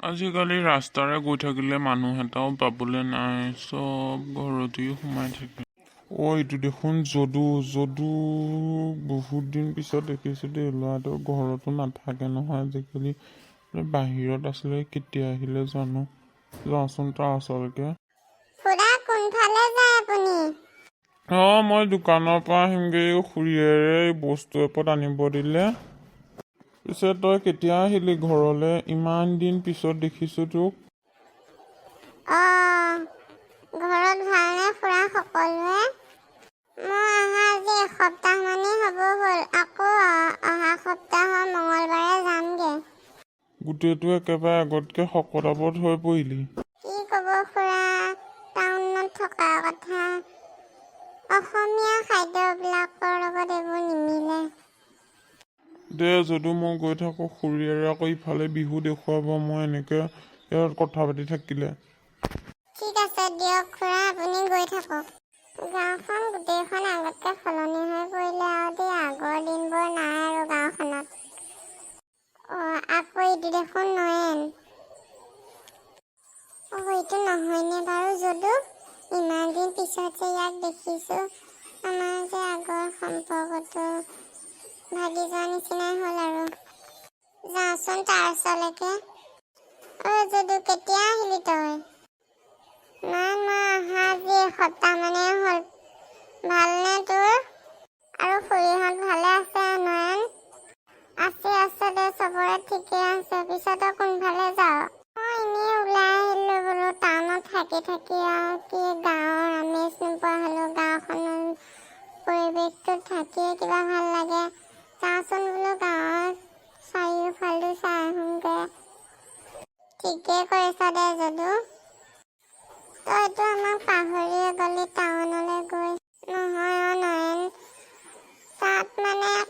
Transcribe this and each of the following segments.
আজিকালি ৰাস্তাৰে গৈ থাকিলে মানুহ এটাও পাবলৈ নাই, চব ঘৰতেই সোমাই থাকে। এইটো দেখোন যদু বহুত দিন পিছত দেখিছোঁ দেই। ল'ৰাটো ঘৰতো নাথাকে নহয় আজিকালি, বাহিৰত আছিলে। কেতিয়া আহিলে জানো, যাওঁচোন তাৰ ওচৰলৈকে। মই দোকানৰ পৰা আহিমগৈ। খুৰীয়েৰে বস্তু এপদ আনিব দিলে। পিছে তই কেতিয়া আহিলি ঘৰলৈ? ইমান দিন পিছত দেখিছোঁ তোক। ঘৰত ভালনে খুৰা সকলোৱে? মই অহা আজি এসপ্তাহ মানেই হ'ব হ'ল। আকৌ অহা সপ্তাহৰ মঙলবাৰে যামগে। গোটেইটো একেবাৰে আগতকৈ শকত আবত হৈ পৰিলি। কি ক'ব খুৰা, টাউনত থকাৰ কথা। অসমীয়া খাদ্যবিলাকৰ লগত এইবোৰ নিমিলে। দে যদু, মই গৈ থাকোঁ। খুৰীয়েৰে আকৌ ইফালে বিহু দেখুৱাব মই এনেকৈ ইয়াত কথা পাতি থাকিলে। ঠিক আছে দিয়ক খুৰা, আপুনি গৈ থাকক। গাঁওখন গোটেইখন আগতকৈ সলনি হৈ পৰিলে আৰু দেই। আগৰ দিনবোৰ নাই আৰু গাঁওখনত। আকৌ এইটো দেখোন নয়ন। এইটো নহয়নে বাৰু যদু? ইমান দিন পিছত যে ইয়াক দেখিছোঁ। আমাৰ যে আগৰ সম্পৰ্কটো ভাগি যোৱা নিচিনাই হ'ল আৰু। যাওঁচোন তাৰ ওচৰলৈকে। যদু, কেতিয়া আহিলি তই? নাই, মই অহা আজি এসপ্তাহ মানেই হ'ল। ভালনে তোৰ? আৰু খুৰীহঁত ভালে আছে নয়ন? আছে দে, চবৰে ঠিকে আছে। পিছত তই কোনফালে যাৱ? মই এনেই ওলাই আহিলোঁ বোলো। টাউনত থাকি আৰু কি গাঁৱৰ আমেজ নোপোৱা হ'লোঁ। গাঁওখনৰ পৰিৱেশটোত থাকিয়ে কিবা ভাল লাগে। যাওঁচোন বোলো গাঁৱৰ চাৰিওফালে চাই আহোঁগৈ। ঠিকেই কৰিছ দে যদু। তইতো আমাক পাহৰিয়ে গ'লি টাউনলৈ গৈ। নহয় নয়ন, তাত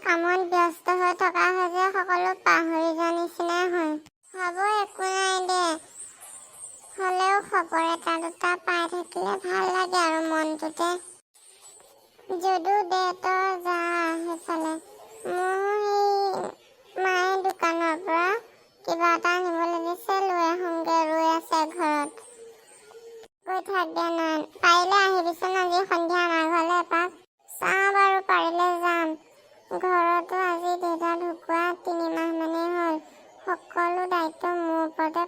কামত ব্যস্ত হৈ থকা হয় যে সকলো পাহৰি যোৱা নিচিনাই হয়। হ'ব, একো নাই দে। হ'লেও খবৰ এটা দুটা পাই থাকিলে ভাল লাগে আৰু মনটোতে। যদু দে, তই যা সেইফালে। মোৰ মায়ে দোকানৰ পৰা কিবা এটা আনিবলৈ দিছে, লৈ আহোঁগৈ। ৰৈ আছে ঘৰত। গৈ থাক দে নয়ন। পাৰিলে আহিবিচোন আজি সন্ধিয়া আমাৰ ঘৰলৈ এপাক। চাওঁ বাৰু, পাৰিলে যাম। ঘৰতো আজি দেউতা ঢুকুৱা 3 মাহ মানেই হ'ল। সকলো দায়িত্ব মোৰ ওপৰতে